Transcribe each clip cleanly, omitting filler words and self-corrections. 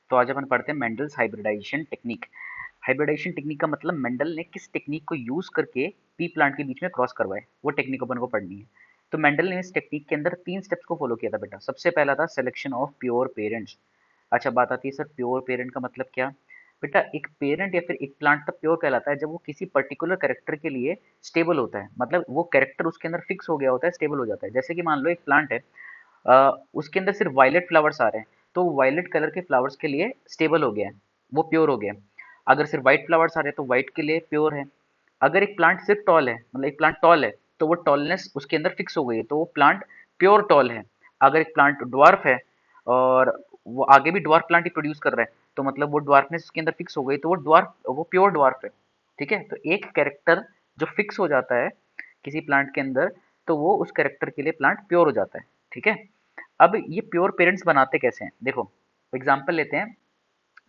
तो आज अपन पढ़ते हैं Mendel's hybridization technique. Hybridization technique का मतलब मेंडल ने किस टेक्निक को यूज करके पी प्लांट के बीच में क्रॉस करवाए, वो टेक्निक अपन को पढ़नी है। तो मेंडल ने इस टेक्निक के अंदर 3 स्टेप्स को फॉलो किया था बेटा। सबसे पहला था सिलेक्शन ऑफ प्योर पेरेंट्स। अच्छा, बात आती है सर प्योर पेरेंट का मतलब क्या? बेटा एक पेरेंट या फिर एक प्लांट तब प्योर कहलाता है जब वो किसी पर्टिकुलर कैरेक्टर के लिए स्टेबल होता है, मतलब वो कैरेक्टर उसके अंदर फिक्स हो गया होता है, स्टेबल हो जाता है। जैसे कि मान लो एक प्लांट है, उसके अंदर सिर्फ वायलेट फ्लावर्स आ रहे हैं, तो वायलेट कलर के फ्लावर्स के लिए स्टेबल हो गया है, वो प्योर हो गया है। अगर सिर्फ व्हाइट फ्लावर्स आ रहे हैं तो व्हाइट के लिए प्योर है। अगर एक प्लांट सिर्फ टॉल है, मतलब एक प्लांट टॉल है, तो वो टॉलनेस उसके अंदर फिक्स हो गई है, तो वो प्लांट प्योर टॉल है। अगर एक प्लांट ड्वार्फ है और वो आगे भी ड्वार्फ प्लांट ही प्रोड्यूस कर रहा है, तो मतलब वो ड्वार्फनेस उसके अंदर फिक्स हो गई, तो वो प्योर ड्वार्फ है। ठीक है, तो एक कैरेक्टर जो फिक्स हो जाता है किसी प्लांट के अंदर, तो वो उस कैरेक्टर के लिए प्लांट प्योर हो जाता है। ठीक है, अब ये प्योर पेरेंट्स बनाते कैसे हैं, देखो एग्जांपल लेते हैं।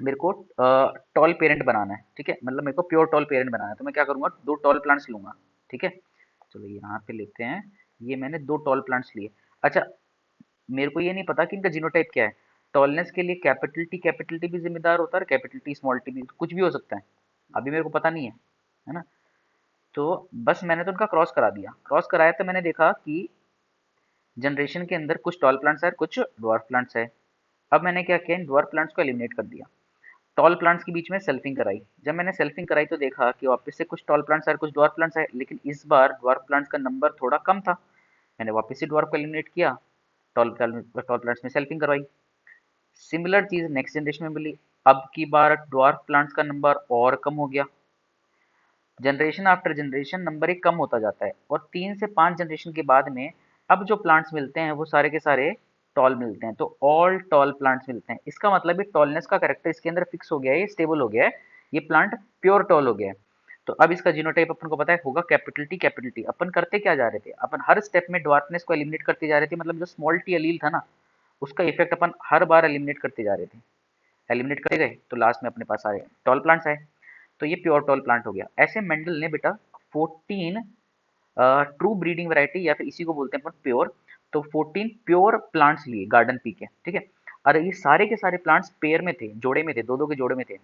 मेरे को टॉल पेरेंट बनाना है, ठीक है, मतलब मेरे को प्योर टॉल पेरेंट बनाना है, तो मैं क्या करूंगा, 2 टॉल प्लांट्स लूंगा। ठीक है, चलो यहाँ पे लेते हैं, ये मैंने 2 टॉल प्लांट्स लिए। अच्छा, मेरे को ये नहीं पता कि इनका जीनोटाइप क्या है। टॉलनेस के लिए कैपिटल टी भी जिम्मेदार होता है और कैपिटल टी स्मॉल टी भी, कुछ भी हो सकता है, अभी मेरे को पता नहीं है ना। तो बस मैंने तो उनका क्रॉस करा दिया, क्रॉस कराया तो मैंने देखा कि जनरेशन के अंदर कुछ टॉल प्लांट्स है, कुछ ड्वार्फ प्लांट्स है। अब मैंने क्या किया, इन ड्वार्फ प्लांट्स को एलिमिनेट कर दिया, टॉल प्लांट्स के बीच में सेल्फिंग कराई। जब मैंने सेल्फिंग कराई तो देखा कि वापस से कुछ टॉल प्लांट्स है, कुछ ड्वार्फ प्लांट्स है, लेकिन इस बार ड्वार्फ प्लांट्स का नंबर थोड़ा कम था। मैंने वापस से ड्वार्फ को एलिमिनेट किया, टॉल टॉल प्लांट्स में सेल्फिंग करवाई। सिमिलर चीज नेक्स्ट जनरेशन में मिली, अब की बार ड्वार्फ प्लांट्स का नंबर और कम हो गया। जनरेशन आफ्टर जनरेशन नंबर एक कम होता जाता है, और 3 से 5 जनरेशन के बाद में अब जो प्लांट्स मिलते हैं वो सारे के सारे टॉल मिलते हैं, तो ऑल टॉल प्लांट्स मिलते हैं। इसका मतलब है टॉलनेस का करेक्टर इसके अंदर फिक्स हो गया है, ये स्टेबल हो गया है, ये प्लांट प्योर टॉल हो गया है। तो अब इसका जीनोटाइप अपन को पता है होगा कैपिटल टी कैपिटल टी। अपन करते क्या जा रहे थे, अपन हर स्टेप में ड्वार्फनेस को एलिमिनेट करते जा रहे थे, मतलब जो स्मॉल टी अलील था ना, उसका इफेक्ट अपन हर बार एलिमिनेट करते जा रहे थे। एलिमिनेट करते गए तो लास्ट में अपने पास सारे टॉल प्लांट्स आए, तो ये प्योर टॉल प्लांट हो गया। ऐसे मेंडल ने बेटा 14 ट्रू ब्रीडिंग वैरायटी, या फिर इसी को बोलते हैं अपन प्योर, तो 14 प्योर प्लांट्स लिए गार्डन पी के। ठीक है, अरे ये सारे के सारे प्लांट्स पेयर में थे, जोड़े में थे, दो दो के जोड़े में थे।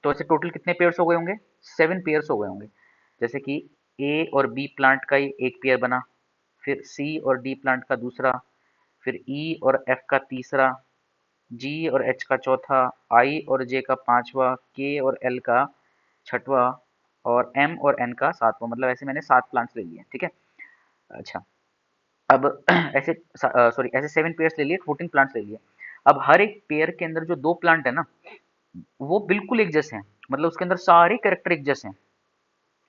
तो ऐसे टोटल कितने पेयर्स हो गए होंगे, 7 पेयर्स हो गए होंगे। जैसे कि ए और बी प्लांट का ही एक पेयर बना, फिर सी और डी प्लांट का दूसरा, फिर ई और एफ का तीसरा, जी और एच का चौथा, आई और जे का पांचवा, के और एल का छठवा, और एम और एन का सातवां। मतलब ऐसे मैंने 7 प्लांट्स ले लिए। ठीक है, अच्छा, अब ऐसे सॉरी ऐसे 7 पेयर्स ले लिए, 14 प्लांट्स ले लिए। अब हर एक पेयर के अंदर जो 2 प्लांट है ना, वो बिल्कुल एक जैसे हैं, मतलब उसके अंदर सारे कैरेक्टर एक जैसे हैं।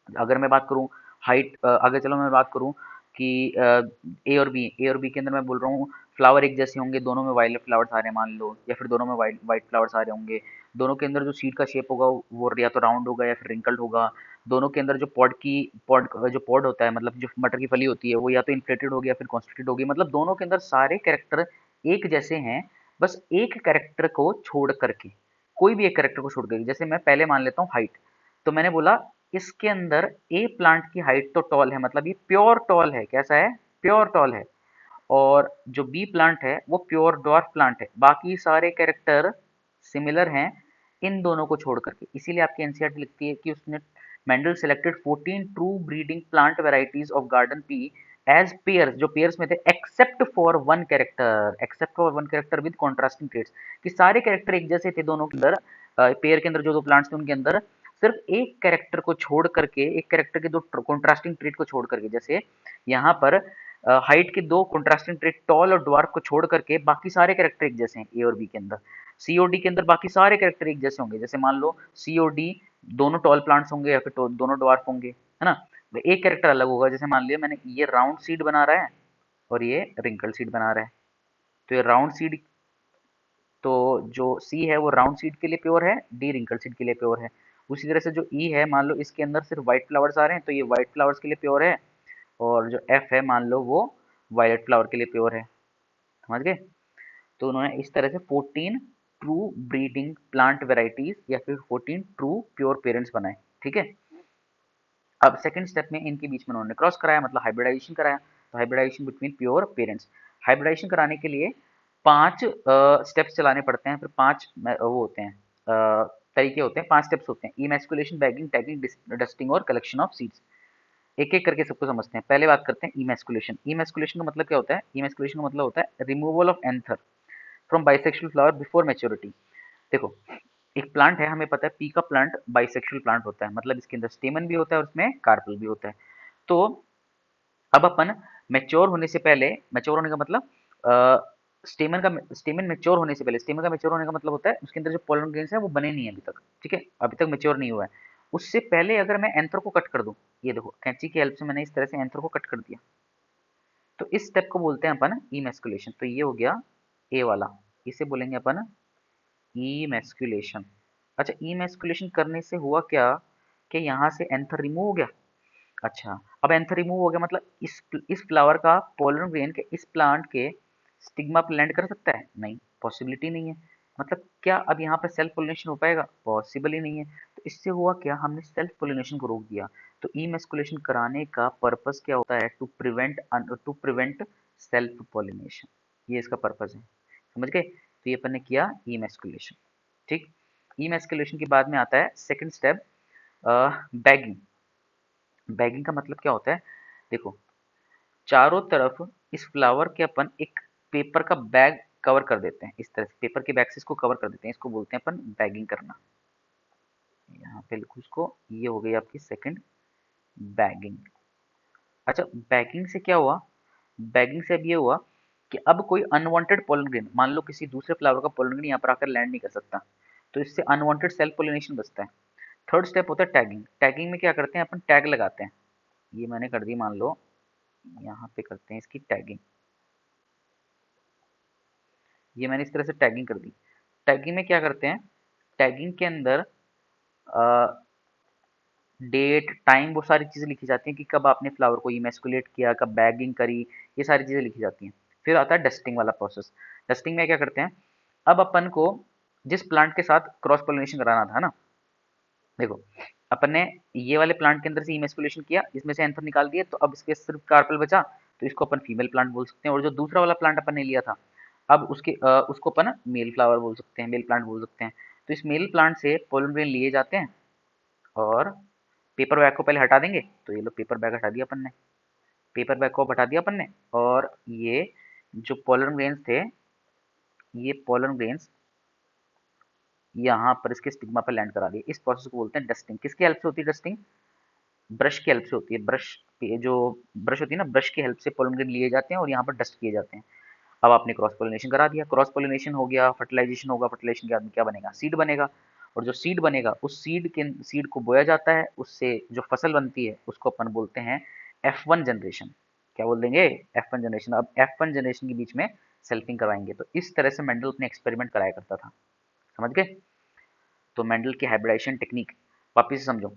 अगर मैं बात करूं हाइट, अगर चलो मैं बात करूं कि ए और बी के अंदर मैं बोल रहा हूँ फ्लावर एक जैसे होंगे, दोनों में वायलेट फ्लावर्स आ रहे हैं मान लो, या फिर दोनों में वाइट वाइट फ्लावर्स आ रहे होंगे। दोनों के अंदर जो सीड का शेप होगा वो या तो राउंड होगा या फिर रिंकल्ड होगा। दोनों के अंदर जो पॉड होता है, मतलब जो मटर की फली होती है, वो या तो इन्फ्लेटेड होगी या फिर कॉन्स्टिट्यूटेड होगी। मतलब दोनों के अंदर सारे कैरेक्टर एक जैसे हैं, बस एक कैरेक्टर को छोड़ करके, कोई भी एक कैरेक्टर को छोड़ करके। जैसे मैं पहले मान लेता हूँ हाइट, तो मैंने बोला इसके अंदर ए प्लांट की हाइट तो टॉल है, मतलब ये प्योर टॉल है, कैसा है, प्योर टॉल है। और जो बी प्लांट है वो प्योर डॉर्फ प्लांट है, बाकी सारे कैरेक्टर सिमिलर हैं इन दोनों को छोड़ करके। इसीलिए आपकी एनसीईआरटी लिखती है कि उसने Mendel selected 14 true breeding plant varieties of garden pea as pairs, जो पेयर्स में थे, except for one character with contrasting traits, कि सारे कैरेक्टर एक जैसे थे दोनों के अंदर। पेयर के अंदर जो 2 प्लांट्स थे उनके अंदर सिर्फ एक कैरेक्टर को छोड़ करके, एक कैरेक्टर के 2 कॉन्ट्रास्टिंग ट्रेड को छोड़ करके, जैसे यहाँ पर हाइट के 2 कॉन्ट्रास्टिंग ट्रेड टॉल और ड्वार्फ को छोड़ करके बाकी सारे कैरेक्टर एक जैसे हैं ए और बी के अंदर। सी और डी के अंदर बाकी सारे कैरेक्टर एक जैसे होंगे, जैसे मान लो सी और डी दोनों टॉल प्लांट्स होंगे या फिर दोनों ड्वार्फ होंगे, है ना। एक कैरेक्टर अलग होगा, जैसे मान लिया मैंने ये राउंड सीड बना रहा है और ये रिंकल सीड बना रहा है। तो ये राउंड सीड, तो जो सी है वो राउंड सीड के लिए प्योर है, डी रिंकल सीड के लिए प्योर है। उसी तरह से जो ई है, मान लो इसके अंदर सिर्फ व्हाइट फ्लावर्स आ रहे हैं, तो ये व्हाइट फ्लावर्स के लिए प्योर है। और जो एफ है मान लो वो वायलेट फ्लावर के लिए प्योर है। समझ गए? तो उन्होंने इस तरह से 14 ट्रू ब्रीडिंग प्लांट वेराइटीज या फिर 14 ट्रू प्योर पेरेंट्स बनाए। ठीक है, अब सेकंड स्टेप में इनके बीच में उन्होंने क्रॉस कराया, मतलब हाइब्रिडाइजेशन कराया। तो hybridisation between pure parents, hybridisation कराने के लिए 5 स्टेप्स चलाने पड़ते हैं, फिर 5 वो होते हैं, तरीके होते हैं, 5 स्टेप्स होते हैं, इमैस्कुलेशन, बैगिंग, टैगिंग, डस्टिंग और कलेक्शन ऑफ सीड्स। एक एक करके सबको समझते हैं। पहले बात करते हैं इमैस्कुलेशन। इमैस्कुलेशन का मतलब क्या होता है? इमैस्कुलेशन का मतलब होता है removal of anther from bisexual flower before maturity. देखो, एक प्लांट है, हमें पता है पी का प्लांट बाइसेक्सुअल प्लांट होता है, मतलब इसके अंदर स्टेमन भी होता है और उसमें कार्पल भी होता है। तो अब अपन मैच्योर होने से पहले, मैच्योर होने का मतलब स्टेमन मैच्योर होने से पहले, स्टेमन का मैच्योर होने का मतलब होता है उसके अंदर जो पोलन ग्रेन्स है वो बने नहीं है अभी तक, ठीक है, अभी तक मैच्योर नहीं हुआ है। उससे पहले अगर मैं एंथर को कट कर दूं, ये देखो कैंची की हेल्प से मैंने इस तरह से एंथर को कट कर दिया, तो इस स्टेप को बोलते हैं अपन इमैस्कुलेशन। तो ये हो गया ए वाला, इसे बोलेंगे अपन इमैस्कुलेशन। अच्छा, इमैस्कुलेशन करने से हुआ क्या कि यहाँ से एंथर रिमूव हो गया। अच्छा, अब एंथर रिमूव हो गया मतलब इस फ्लावर का पोलन ग्रेन के इस प्लांट के स्टिग्मा पे लैंड कर सकता है? नहीं, पॉसिबिलिटी नहीं है। मतलब क्या अब यहाँ पे सेल्फ पोलिनेशन हो पाएगा? पॉसिबल ही नहीं है। तो इससे हुआ क्या, हमने सेल्फ पोलिनेशन को रोक दिया। तो इमेस्कुलेशन कराने का पर्पस क्या होता है? टू प्रिवेंट सेल्फ पोलिनेशन, ये इसका पर्पस है, समझ गए? तो ये अपन ने किया इमेस्कुलेशन, ठीक। इमेस्कुलेशन के बाद में आता है सेकंड स्टेप, बैगिंग। बैगिंग का मतलब क्या होता है? देखो, चारों तरफ इस फ्लावर के अपन एक पेपर का बैग कवर कर देते हैं, इस तरह से पेपर के बैग से इसको कवर कर देते हैं, इसको बोलते हैं अपन बैगिंग करना। यहाँ पे लिखो इसको, ये हो गई आपकी सेकंड बैगिंग। अच्छा, बैगिंग से क्या हुआ? बैगिंग से अब ये हुआ कि अब कोई अनवांटेड पोलन ग्रेन, मान लो किसी दूसरे फ्लावर का पोलन ग्रेन यहाँ पर आकर लैंड नहीं कर सकता, तो इससे अनवांटेड सेल्फ पोलिनेशन बचता है। थर्ड स्टेप होता है टैगिंग। टैगिंग में क्या करते हैं अपन? टैग लगाते हैं। ये मैंने कर दी, मान लो यहाँ पे करते हैं इसकी टैगिंग, ये मैंने इस तरह से टैगिंग कर दी। टैगिंग में क्या करते हैं? टैगिंग के अंदर डेट, टाइम, वो सारी चीज़ें लिखी जाती हैं कि कब आपने फ्लावर को इमेस्कुलेट किया, कब बैगिंग करी, ये सारी चीज़ें लिखी जाती हैं। फिर आता है डस्टिंग वाला प्रोसेस। डस्टिंग में क्या करते हैं? अब अपन को जिस प्लांट के साथ क्रॉस पोलिनेशन कराना था ना, देखो, अपन ने ये वाले प्लांट के अंदर से इमेस्कुलेशन किया, इसमें से एंथर निकाल दिए, तो अब इसके सिर्फ कार्पल बचा, तो इसको अपन फीमेल प्लांट बोल सकते हैं। और जो दूसरा वाला प्लांट अपन ने लिया था, अब उसको अपन मेल फ्लावर बोल सकते हैं, मेल प्लांट बोल सकते हैं। तो इस मेल प्लांट से पोलन ग्रेन लिए जाते हैं और पेपर बैग को पहले हटा देंगे। तो ये लो, पेपर बैग हटा दिया अपन ने, पेपर बैग को हटा दिया अपन ने, और ये जो पोलन ग्रेन्स थे, ये पोलन ग्रेन्स यहाँ पर इसके स्टिग्मा पर लैंड करा दिए। इस प्रोसेस को बोलते हैं डस्टिंग। किसकी हेल्प से होती है डस्टिंग? ब्रश की हेल्प से होती है। ब्रश, जो ब्रश होती है ना, ब्रश की हेल्प से पोलन ग्रेन लिए जाते हैं और यहाँ पर डस्ट किए जाते हैं। अब आपने क्रॉस पोलिनेशन करा दिया, क्रॉस पोलिनेशन हो गया, फर्टिलाइजेशन होगा, फर्टिलाइजेशन के बाद में क्या बनेगा? सीड बनेगा। और जो सीड बनेगा, उस सीड को बोया जाता है, उससे जो फसल बनती है उसको अपन बोलते हैं F1 जनरेशन। क्या बोल देंगे? F1 generation. अब F1 जनरेशन के बीच में सेल्फिंग करवाएंगे। तो इस तरह से मेंडल अपने एक्सपेरिमेंट कराया करता था, समझ गए? तो मेंडल की हाइब्रिडाइजेशन टेक्निक वापिस से समझो।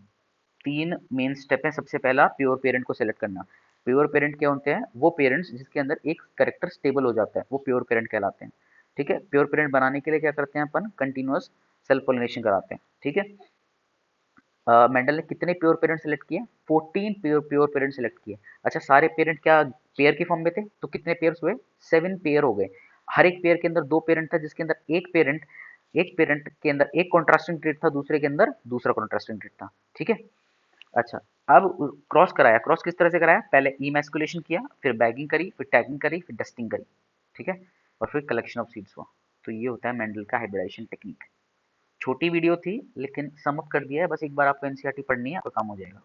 3 मेन स्टेप है। सबसे पहला, प्योर पेरेंट को सेलेक्ट करना। प्योर पेरेंट क्या होते हैं? वो पेरेंट्स जिसके अंदर एक कैरेक्टर स्टेबल हो जाता है, वो प्योर पेरेंट कहलाते हैं, ठीक है। प्योर पेरेंट बनाने के लिए क्या करते हैं अपन? कंटिन्यूअस सेल्फ पोलिनेशन कराते हैं, ठीक है। मेंडल ने कितने प्योर पेरेंट सेलेक्ट किए? 14 प्योर पेरेंट सेलेक्ट किए। अच्छा, सारे पेरेंट क्या पेयर की फॉर्म में थे? तो कितने पेयर्स हुए? 7 पेयर हो गए। हर एक पेयर के अंदर 2 पेरेंट था, जिसके अंदर एक पेरेंट के अंदर एक कॉन्ट्रास्टिंग ट्रेट था, दूसरे के अंदर दूसरा कॉन्ट्रास्टिंग ट्रेट था, ठीक है। अच्छा, अब क्रॉस कराया। क्रॉस किस तरह से कराया? पहले इमैस्कुलेशन किया, फिर बैगिंग करी, फिर टैगिंग करी, फिर डस्टिंग करी, ठीक है, और फिर कलेक्शन ऑफ सीड्स हुआ। तो ये होता है मेंडल का हाइब्रिडाइजेशन टेक्निक। छोटी वीडियो थी लेकिन सम अप कर दिया है, बस एक बार आपको एनसीईआरटी पढ़नी है, आपका काम हो जाएगा।